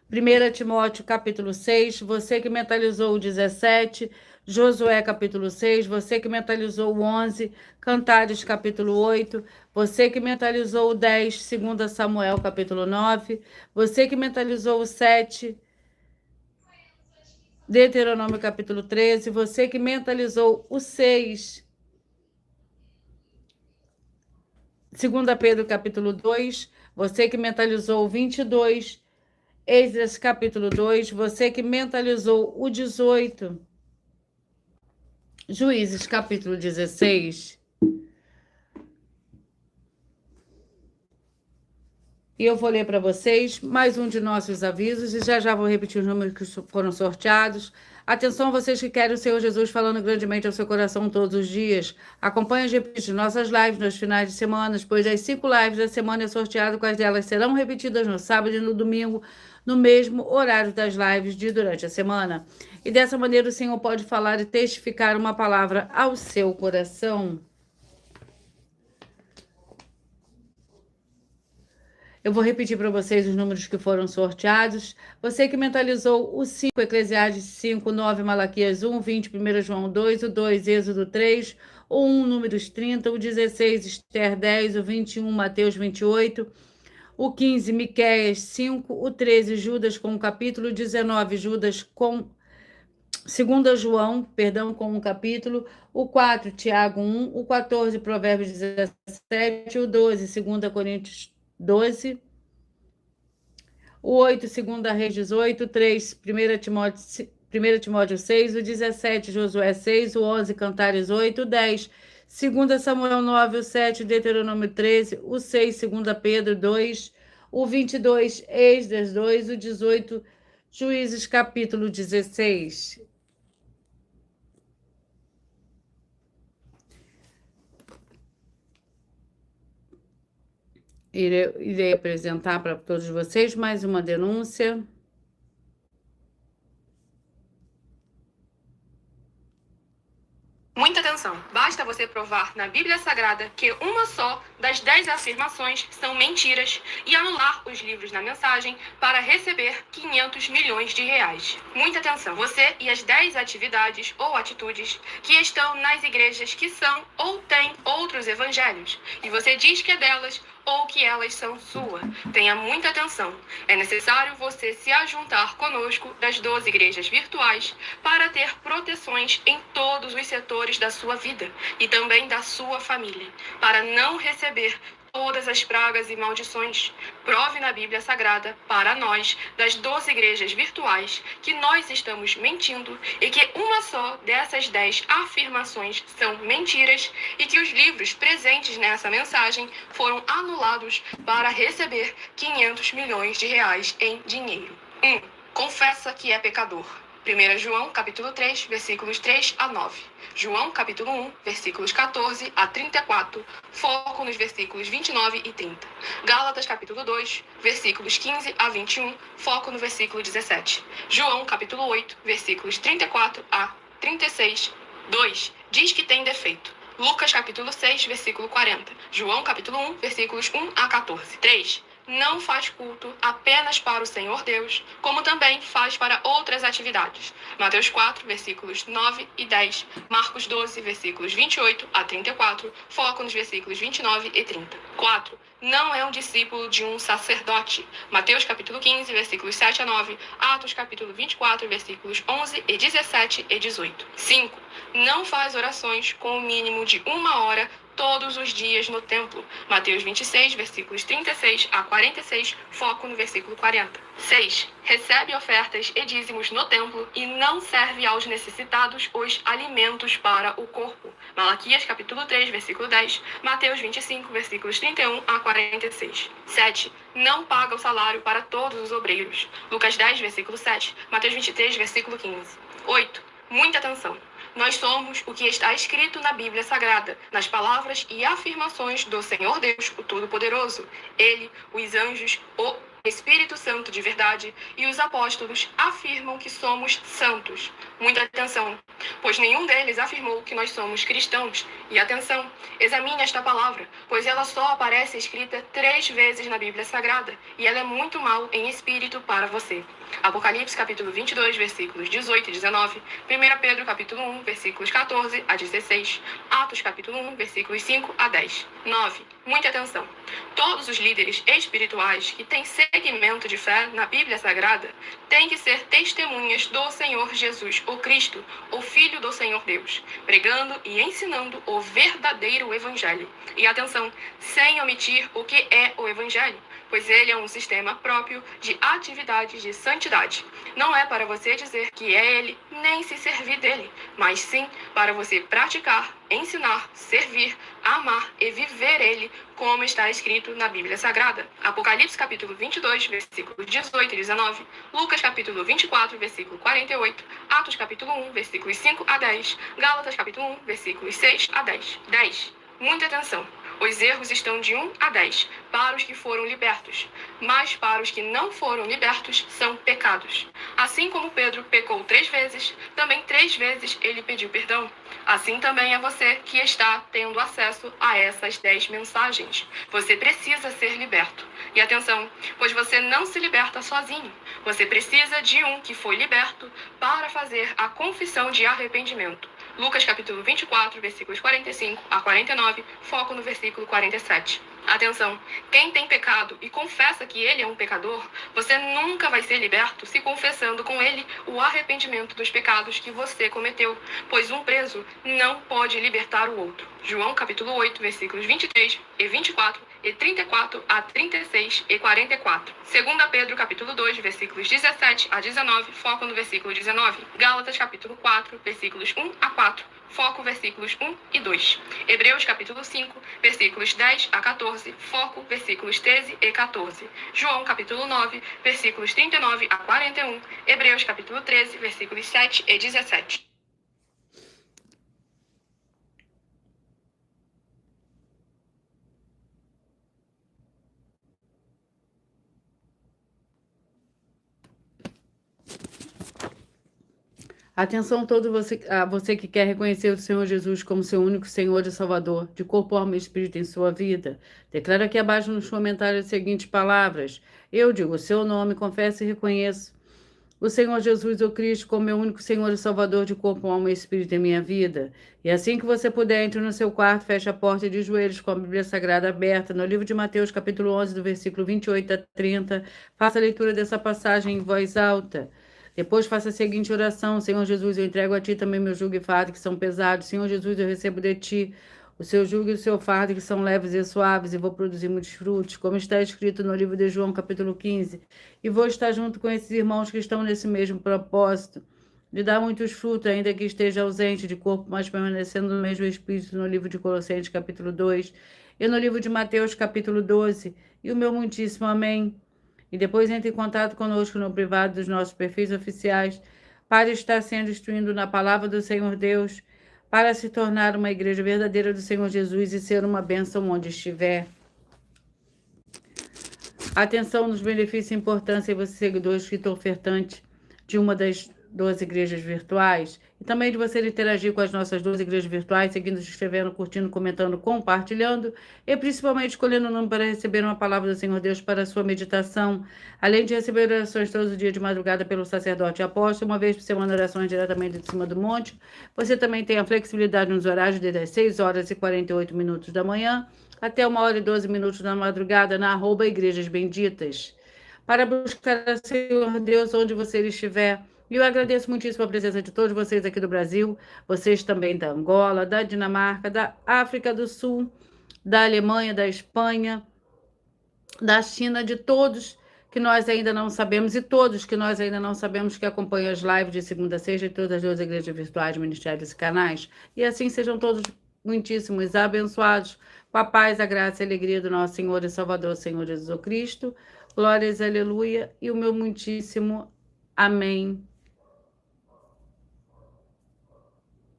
[SPEAKER 1] 1 Timóteo, capítulo 6. Você que mentalizou o 17, Josué, capítulo 6. Você que mentalizou o 11, Cantares, capítulo 8. Você que mentalizou o 10, 2 Samuel, capítulo 9. Você que mentalizou o 7, Deuteronômio, capítulo 13. Você que mentalizou o 6, 2 Pedro, capítulo 2. Você que mentalizou o 22, Esdras, capítulo 2. Você que mentalizou o 18, Juízes, capítulo 16. E eu vou ler para vocês mais um de nossos avisos e já vou repetir os números que foram sorteados. Atenção, vocês que querem o Senhor Jesus falando grandemente ao seu coração todos os dias. Acompanhe as repetições de nossas lives nos finais de semana, pois as 5 lives da semana é sorteado, quais delas serão repetidas no sábado e no domingo, no mesmo horário das lives de durante a semana. E dessa maneira o Senhor pode falar e testificar uma palavra ao seu coração. Eu vou repetir para vocês os números que foram sorteados. Você que mentalizou o 5, Eclesiastes 5, 9, Malaquias 1, 20, 1 João 2, o 2, Êxodo 3, o 1, Números 30, o 16, Esther 10, o 21, Mateus 28, o 15, Miqueias 5, o 13, Judas com um capítulo, o 19, Judas com 2 João, com um capítulo, o 4, Tiago 1, o 14, Provérbios 17, o 12, 2 Coríntios 12, o 8, 2 Reis 18, o 3, 1 Timóteo 6, o 17, Josué 6, o 11, Cantares 8, o 10, 2 Samuel 9, o 7, Deuteronômio 13, o 6, 2 Pedro 2, o 22, Esdras 2, o 18, Juízes, capítulo 16. irei apresentar para todos vocês mais uma denúncia.
[SPEAKER 3] Muita atenção! Basta você provar na Bíblia Sagrada que uma só das 10 afirmações são mentiras e anular os livros na mensagem para receber 500 milhões de reais. Muita atenção! Você e as 10 atividades ou atitudes que estão nas igrejas que são ou têm outros evangelhos e você diz que é delas ou que elas são sua. Tenha muita atenção. É necessário você se ajuntar conosco das 12 igrejas virtuais para ter proteções em todos os setores da sua vida e também da sua família, para não receber todas as pragas e maldições. Prove na Bíblia Sagrada para nós, das 12 igrejas virtuais, que nós estamos mentindo e que uma só dessas 10 afirmações são mentiras e que os livros presentes nessa mensagem foram anulados para receber 500 milhões de reais em dinheiro. 1. Confessa que é pecador. 1 João, capítulo 3, versículos 3 a 9. João, capítulo 1, versículos 14 a 34. Foco nos versículos 29 e 30. Gálatas, capítulo 2, versículos 15 a 21. Foco no versículo 17. João, capítulo 8, versículos 34 a 36. 2. Diz que tem defeito. Lucas, capítulo 6, versículo 40. João, capítulo 1, versículos 1 a 14. 3. Não faz culto apenas para o Senhor Deus, como também faz para outras atividades. Mateus 4, versículos 9 e 10. Marcos 12, versículos 28 a 34. Foco nos versículos 29 e 30. 4. Não é um discípulo de um sacerdote. Mateus capítulo 15, versículos 7 a 9. Atos capítulo 24, versículos 11 e 17 e 18. 5. Não faz orações com o mínimo de 1 hora todos os dias no templo. Mateus 26, versículos 36 a 46, foco no versículo 40. 6. Recebe ofertas e dízimos no templo e não serve aos necessitados os alimentos para o corpo. Malaquias capítulo 3, versículo 10, Mateus 25, versículos 31 a 46. 7. Não paga o salário para todos os obreiros. Lucas 10, versículo 7, Mateus 23, versículo 15. 8. Muita atenção! Nós somos o que está escrito na Bíblia Sagrada, nas palavras e afirmações do Senhor Deus, o Todo-Poderoso. Ele, os anjos, o Espírito Santo de verdade e os apóstolos afirmam que somos santos. Muita atenção, pois nenhum deles afirmou que nós somos cristãos. E atenção, examine esta palavra, pois ela só aparece escrita 3 vezes na Bíblia Sagrada e ela é muito mal em espírito para você. Apocalipse capítulo 22, versículos 18 e 19. 1 Pedro capítulo 1, versículos 14 a 16. Atos capítulo 1, versículos 5 a 10. 9. Muita atenção. Todos os líderes espirituais que têm segmento de fé na Bíblia Sagrada têm que ser testemunhas do Senhor Jesus, o Cristo, o Filho do Senhor Deus, pregando e ensinando o verdadeiro Evangelho. E atenção, sem omitir o que é o Evangelho, pois ele é um sistema próprio de atividades de santidade. Não é para você dizer que é ele, nem se servir dele, mas sim para você praticar, ensinar, servir, amar e viver ele, como está escrito na Bíblia Sagrada. Apocalipse capítulo 22, versículos 18 e 19. Lucas capítulo 24, versículo 48. Atos capítulo 1, versículos 5 a 10. Gálatas capítulo 1, versículos 6 a 10. 10. Muita atenção! Os erros estão de 1 a 10 para os que foram libertos, mas para os que não foram libertos são pecados. Assim como Pedro pecou 3 vezes, também 3 vezes ele pediu perdão. Assim também é você que está tendo acesso a essas 10 mensagens. Você precisa ser liberto. E atenção, pois você não se liberta sozinho. Você precisa de um que foi liberto para fazer a confissão de arrependimento. Lucas capítulo 24, versículos 45 a 49, foco no versículo 47. Atenção, quem tem pecado e confessa que ele é um pecador, você nunca vai ser liberto se confessando com ele o arrependimento dos pecados que você cometeu, pois um preso não pode libertar o outro. João capítulo 8, versículos 23 e 24 e 34 a 36 e 44. 2 Pedro capítulo 2, versículos 17 a 19, foco no versículo 19. Gálatas capítulo 4, versículos 1 a 4, foco versículos 1 e 2. Hebreus capítulo 5, versículos 10 a 14, foco versículos 13 e 14. João capítulo 9, versículos 39 a 41. Hebreus capítulo 13, versículos 7 e 17.
[SPEAKER 1] Atenção a você que quer reconhecer o Senhor Jesus como seu único Senhor e Salvador, de corpo, alma e espírito em sua vida. Declara aqui abaixo nos comentários as seguintes palavras. Eu digo o seu nome, confesso e reconheço o Senhor Jesus, o Cristo, como meu único Senhor e Salvador de corpo, alma e espírito em minha vida. E assim que você puder, entre no seu quarto, feche a porta e de joelhos com a Bíblia Sagrada aberta, no livro de Mateus, capítulo 11, do versículo 28 a 30. Faça a leitura dessa passagem em voz alta. Depois faça a seguinte oração: Senhor Jesus, eu entrego a Ti também meu jugo e fardo que são pesados. Senhor Jesus, eu recebo de Ti o seu jugo e o seu fardo que são leves e suaves, e vou produzir muitos frutos, como está escrito no livro de João, capítulo 15. E vou estar junto com esses irmãos que estão nesse mesmo propósito, de dar muitos frutos, ainda que esteja ausente de corpo, mas permanecendo no mesmo Espírito, no livro de Colossenses, capítulo 2, e no livro de Mateus, capítulo 12. E o meu muitíssimo amém. E depois entre em contato conosco no privado dos nossos perfis oficiais, para estar sendo instruindo na palavra do Senhor Deus, para se tornar uma igreja verdadeira do Senhor Jesus e ser uma bênção onde estiver. Atenção nos benefícios e importância, você seguidor inscrito ofertante de uma das 12 igrejas virtuais, e também de você interagir com as nossas 12 igrejas virtuais, seguindo, se inscrevendo, curtindo, comentando, compartilhando, e principalmente escolhendo o nome para receber uma palavra do Senhor Deus para a sua meditação, além de receber orações todos os dias de madrugada pelo sacerdote e apóstolo, uma vez por semana orações diretamente de cima do monte. Você também tem a flexibilidade nos horários desde as 6 horas e 48 minutos da manhã até 1 hora e 12 minutos da madrugada na @Igrejas Benditas, para buscar o Senhor Deus onde você estiver. E eu agradeço muitíssimo a presença de todos vocês aqui do Brasil, vocês também da Angola, da Dinamarca, da África do Sul, da Alemanha, da Espanha, da China, de todos que nós ainda não sabemos, e todos que nós ainda não sabemos que acompanham as lives de segunda a sexta de todas as 12 igrejas virtuais, ministérios e canais. E assim sejam todos muitíssimos abençoados com a paz, a graça e a alegria do nosso Senhor e Salvador, Senhor Jesus Cristo. Glórias, aleluia, e o meu muitíssimo amém.